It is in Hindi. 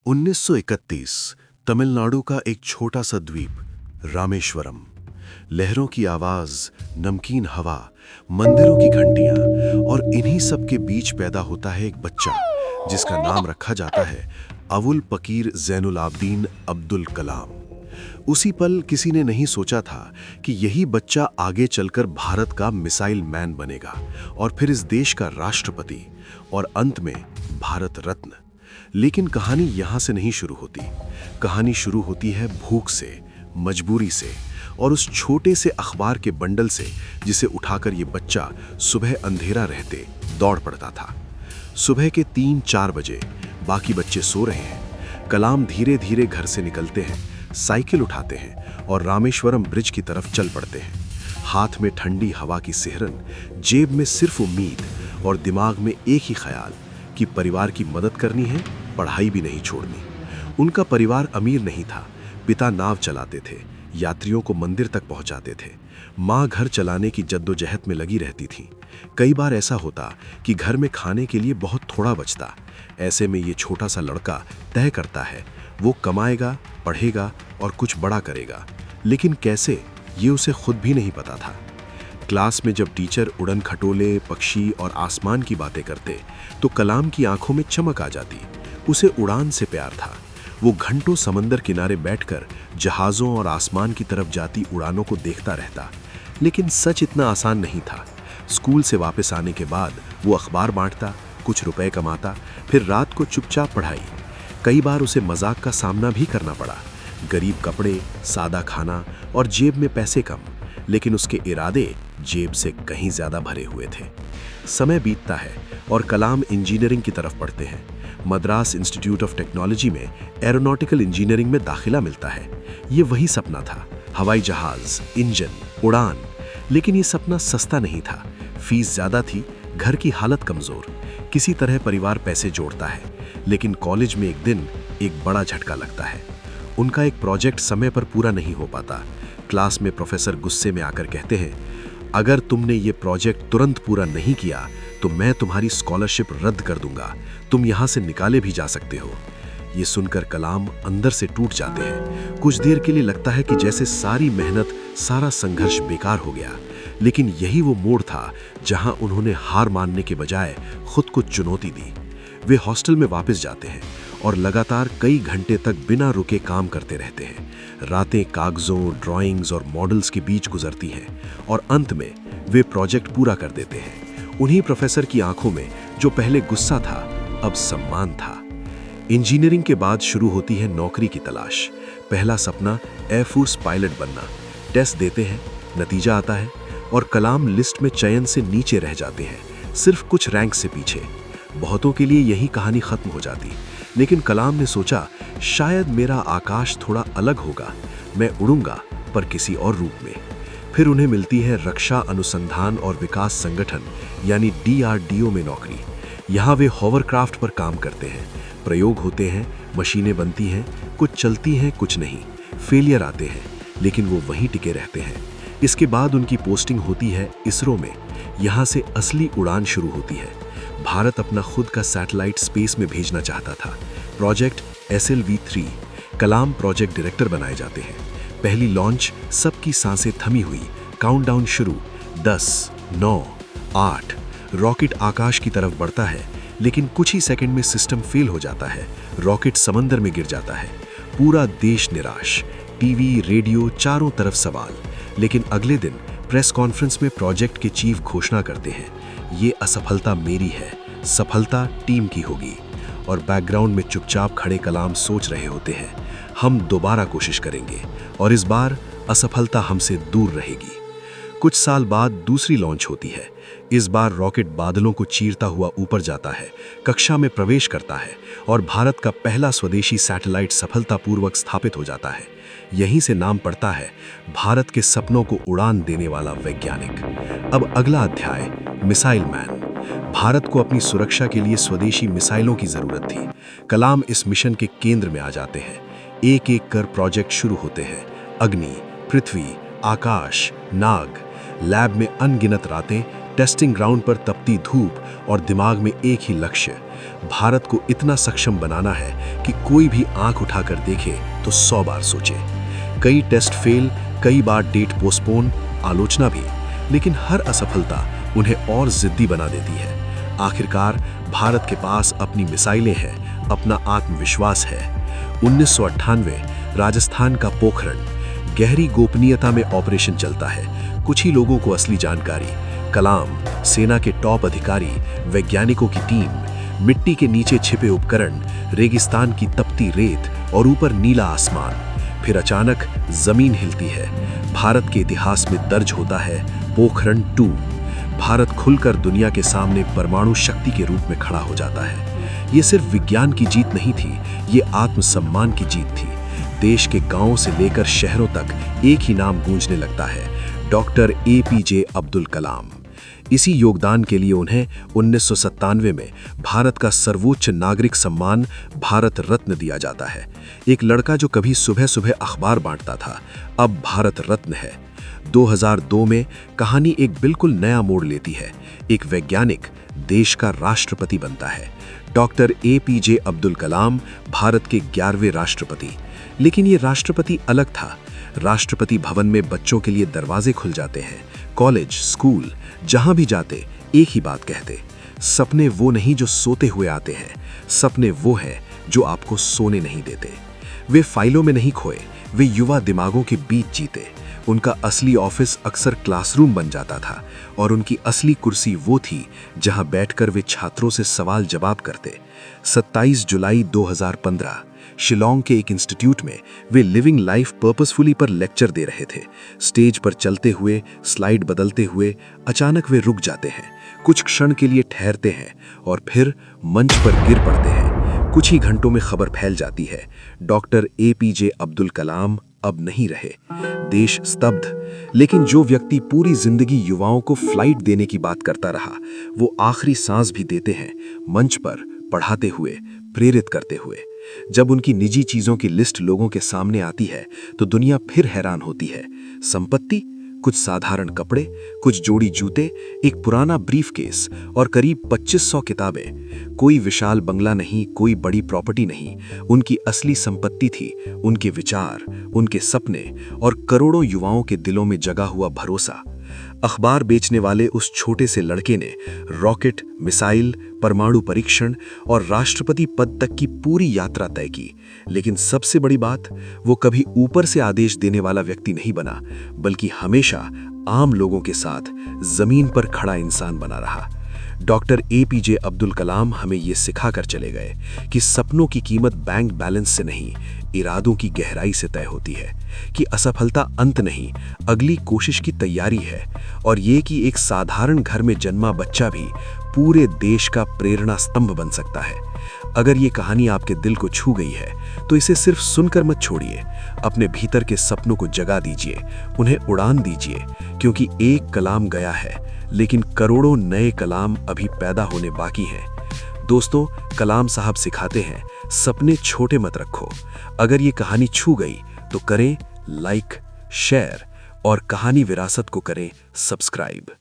1931 तमिलनाडु का एक छोटा सा द्वीप रामेश्वरम। लहरों की आवाज, नमकीन हवा, मंदिरों की घंटियां और इन्हीं सब के बीच पैदा होता है एक बच्चा जिसका नाम रखा जाता है अवुल पकीर ज़ैनुल आबदीन अब्दुल कलाम। उसी पल किसी ने नहीं सोचा था कि यही बच्चा आगे चलकर भारत का मिसाइल मैन बनेगा और फिर इस देश का राष्ट्रपति और अंत में भारत रत्न। लेकिन कहानी यहां से नहीं शुरू होती। कहानी शुरू होती है भूख से, मजबूरी से और उस छोटे से अखबार के बंडल से जिसे उठाकर ये बच्चा सुबह अंधेरा रहते दौड़ पड़ता था। सुबह के 3-4 बजे बाकी बच्चे सो रहे हैं। कलाम धीरे धीरे घर से निकलते हैं, साइकिल उठाते हैं और रामेश्वरम ब्रिज की तरफ चल पड़ते हैं। हाथ में ठंडी हवा की सिहरन, जेब में सिर्फ उम्मीद और दिमाग में एक ही ख्याल कि परिवार की मदद करनी है, पढ़ाई भी नहीं छोड़नी। उनका परिवार अमीर नहीं था। पिता नाव चलाते थे, यात्रियों को मंदिर तक पहुंचाते थे। माँ घर चलाने की जद्दोजहद में लगी रहती थी। कई बार ऐसा होता कि घर में खाने के लिए बहुत थोड़ा बचता। ऐसे में ये छोटा सा लड़का तय करता है वो कमाएगा, पढ़ेगा और कुछ बड़ा करेगा। लेकिन कैसे, ये उसे खुद भी नहीं पता था। क्लास में जब टीचर उड़न खटोले, पक्षी और आसमान की बातें करते तो कलाम की आंखों में चमक आ जाती। उसे उड़ान से प्यार था। वो घंटों समंदर किनारे बैठकर जहाज़ों और आसमान की तरफ जाती उड़ानों को देखता रहता। लेकिन सच इतना आसान नहीं था। स्कूल से वापस आने के बाद वो अखबार बांटता, कुछ रुपए कमाता, फिर रात को चुपचाप पढ़ाई। कई बार उसे मजाक का सामना भी करना पड़ा। गरीब कपड़े, सादा खाना और जेब में पैसे कम, लेकिन उसके इरादे जेब से कहीं ज्यादा भरे हुए थे। समय बीतता है और कलाम इंजीनियरिंग की तरफ पढ़ते हैं। मद्रास इंस्टीट्यूट ऑफ टेक्नोलॉजी में एरोनॉटिकल इंजीनियरिंग में दाखिला मिलता है। ये वही सपना था, हवाई जहाज, इंजन, उड़ान। लेकिन ये सपना सस्ता नहीं था। फीस ज्यादा थी, घर की हालत कमजोर। किसी तरह परिवार पैसे जोड़ता है, लेकिन कॉलेज में एक दिन एक बड़ा झटका लगता है। उनका एक प्रोजेक्ट समय पर पूरा नहीं हो पाता। क्लास में प्रोफेसर गुस्से में आकर कहते हैं, अगर तुमने ये प्रोजेक्ट तुरंत पूरा नहीं किया तो मैं तुम्हारी स्कॉलरशिप रद्द कर दूंगा। तुम यहाँ से निकाले भी जा सकते हो। ये सुनकर कलाम अंदर से टूट जाते हैं। कुछ देर के लिए लगता है कि जैसे सारी मेहनत, सारा संघर्ष बेकार हो गया। लेकिन यही वो मोड़ था जहां उन्होंने हार मानने के बजाय खुद को चुनौती दी। वे हॉस्टल में वापस जाते हैं और लगातार कई घंटे तक बिना रुके काम करते रहते हैं। रातें कागजों, ड्राइंग्स और मॉडल्स के बीच गुजरती हैं और अंत में वे प्रोजेक्ट पूरा कर देते हैं। उन्हीं प्रोफेसर की आंखों में जो पहले गुस्सा था, अब सम्मान था। इंजीनियरिंग के बाद शुरू होती है नौकरी की तलाश। पहला सपना एयरफोर्स पायलट बनना। टेस्ट देते हैं, नतीजा आता है और कलाम लिस्ट में चयन से नीचे रह जाते हैं, सिर्फ कुछ रैंक से पीछे। बहुतों के लिए यही कहानी खत्म हो जाती, लेकिन कलाम ने सोचा शायद मेरा आकाश थोड़ा अलग होगा। मैं उड़ूंगा, पर किसी और रूप में। फिर उन्हें मिलती है रक्षा अनुसंधान और विकास संगठन यानी DRDO में नौकरी। यहाँ वे हॉवरक्राफ्ट पर काम करते हैं। प्रयोग होते हैं, मशीनें बनती हैं, कुछ चलती हैं, कुछ नहीं। फेलियर आते हैं, लेकिन वो वहीं टिके रहते हैं। इसके बाद उनकी पोस्टिंग होती है इसरो में। यहाँ से असली उड़ान शुरू होती है। भारत अपना खुद का सैटेलाइट स्पेस में भेजना चाहता था। Project SLV-3। कलाम प्रोजेक्ट डायरेक्टर बनाए जाते हैं। पहली लॉन्च, सबकी सांसें थमी हुई। काउंटडाउन शुरू। 10, 9, 8। रॉकेट आकाश की तरफ बढ़ता है, लेकिन कुछ ही सेकंड में सिस्टम फेल हो जाता है। रॉकेट समंदर में गिर जाता है। पूरा देश निराश। टीवी, रेडियो, चारों तरफ सवाल। लेकिन अगले दिन प्रेस कॉन्फ्रेंस में प्रोजेक्ट के चीफ घोषणा करते हैं, ये असफलता मेरी है, सफलता टीम की होगी। और बैकग्राउंड में चुपचाप खड़े कलाम सोच रहे होते हैं, हम दोबारा कोशिश करेंगे और इस बार असफलता हमसे दूर रहेगी। कुछ साल बाद दूसरी लॉन्च होती है। इस बार रॉकेट बादलों को चीरता हुआ ऊपर जाता है, कक्षा में प्रवेश करता है और भारत का पहला स्वदेशी सैटेलाइट सफलतापूर्वक स्थापित हो जाता है। यहीं से नाम पड़ता है भारत के सपनों को उड़ान देने वाला वैज्ञानिक। अब अगला अध्याय, मिसाइल मैन। भारत को अपनी सुरक्षा के लिए स्वदेशी मिसाइलों की जरूरत थी। कलाम इस मिशन के केंद्र में आ जाते हैं। एक एक कर प्रोजेक्ट शुरू होते हैं। अग्नि, पृथ्वी, आकाश, नाग। लैब में अनगिनत रातें, टेस्टिंग ग्राउंड पर तपती धूप और दिमाग में एक ही लक्ष्य, भारत को इतना सक्षम बनाना है कि कोई भी आंख उठाकर देखे तो 100 बार सोचे। कई टेस्ट फेल, कई बार डेट पोस्टपोन, आलोचना भी, लेकिन हर असफलता उन्हें और जिद्दी बना देती है। आखिरकार भारत के पास अपनी मिसाइलें हैं, अपना आत्मविश्वास है। 1998 राजस्थान का पोखरण, गहरी गोपनीयता में ऑपरेशन चलता है। कुछ ही लोगों को असली जानकारी। कलाम, सेना के टॉप अधिकारी, वैज्ञानिकों की टीम, मिट्टी के नीचे छिपे उपकरण, रेगिस्तान की तपती रेत और ऊपर नीला आसमान। फिर अचानक जमीन हिलती है। भारत के इतिहास में दर्ज होता है पोखरण 2। भारत खुलकर दुनिया के सामने परमाणु शक्ति के रूप में खड़ा हो जाता है। ये सिर्फ विज्ञान की जीत नहीं थी, ये आत्मसम्मान की जीत थी। देश के गांवों से लेकर शहरों तक एक ही नाम गूंजने लगता है, डॉक्टर APJ अब्दुल कलाम। इसी योगदान के लिए उन्हें 1997 में भारत का सर्वोच्च नागरिक सम्मान भारत रत्न दिया जाता है। एक लड़का जो कभी सुबह सुबह अखबार बांटता था, अब भारत रत्न है। 2002 में कहानी एक बिल्कुल नया मोड़ लेती है। एक वैज्ञानिक देश का राष्ट्रपति बनता है। डॉक्टर APJ अब्दुल कलाम भारत के 11वें राष्ट्रपति। लेकिन ये राष्ट्रपति अलग था। राष्ट्रपति भवन में बच्चों के लिए दरवाजे खुल जाते हैं। कॉलेज, स्कूल, जहां भी जाते एक ही बात कहते, सपने वो नहीं जो सोते हुए आते हैं, सपने वो हैं जो आपको सोने नहीं देते। वे फाइलों में नहीं खोए, वे युवा दिमागों के बीच जीते। उनका असली ऑफिस अक्सर क्लासरूम बन जाता था और उनकी असली कुर्सी वो थी जहां बैठकर वे छात्रों से सवाल जवाब करते। 27 जुलाई 2015 शिलोंग के एक इंस्टीट्यूट में वे लिविंग लाइफ पर्पसफुली पर लेक्चर दे रहे थे। स्टेज पर चलते हुए, स्लाइड बदलते हुए अचानक वे रुक जाते हैं, कुछ क्षण के लिए ठहरते हैं और फिर मंच पर गिर पड़ते हैं। कुछ ही घंटों में खबर फैल जाती है, डॉक्टर APJ अब्दुल कलाम अब नहीं रहे। देश स्तब्ध। लेकिन जो व्यक्ति पूरी जिंदगी युवाओं को फ्लाइट देने की बात करता रहा, वो आखिरी सांस भी देते हैं मंच पर, पढ़ाते हुए, प्रेरित करते हुए। जब उनकी निजी चीजों की लिस्ट लोगों के सामने आती है तो दुनिया फिर हैरान होती है। संपत्ति, कुछ साधारण कपड़े, कुछ जोड़ी जूते, एक पुराना ब्रीफकेस और करीब 2500 किताबें। कोई विशाल बंगला नहीं, कोई बड़ी प्रॉपर्टी नहीं। उनकी असली संपत्ति थी उनके विचार, उनके सपने और करोड़ों युवाओं के दिलों में जगा हुआ भरोसा। अखबार बेचने वाले उस छोटे से लड़के ने रॉकेट, मिसाइल, परमाणु परीक्षण और राष्ट्रपति पद तक की पूरी यात्रा तय की। लेकिन सबसे बड़ी बात, वो कभी ऊपर से आदेश देने वाला व्यक्ति नहीं बना, बल्कि हमेशा आम लोगों के साथ जमीन पर खड़ा इंसान बना रहा। डॉक्टर APJ अब्दुल कलाम हमें ये सिखा कर चले गए कि सपनों की कीमत बैंक बैलेंस से नहीं, इरादों की गहराई से तय होती है, कि असफलता अंत नहीं, अगली कोशिश की तैयारी है, और ये कि एक साधारण घर में जन्मा बच्चा भी पूरे देश का प्रेरणा स्तंभ बन सकता है। अगर ये कहानी आपके दिल को छू गई है तो इसे सिर्फ सुनकर मत छोड़िए, अपने भीतर के सपनों को जगा दीजिए, उन्हें उड़ान दीजिए, क्योंकि एक कलाम गया है लेकिन करोड़ों नए कलाम अभी पैदा होने बाकी हैं। दोस्तों, कलाम साहब सिखाते हैं, सपने छोटे मत रखो। अगर ये कहानी छू गई तो करें लाइक, शेयर और कहानी विरासत को करें सब्सक्राइब।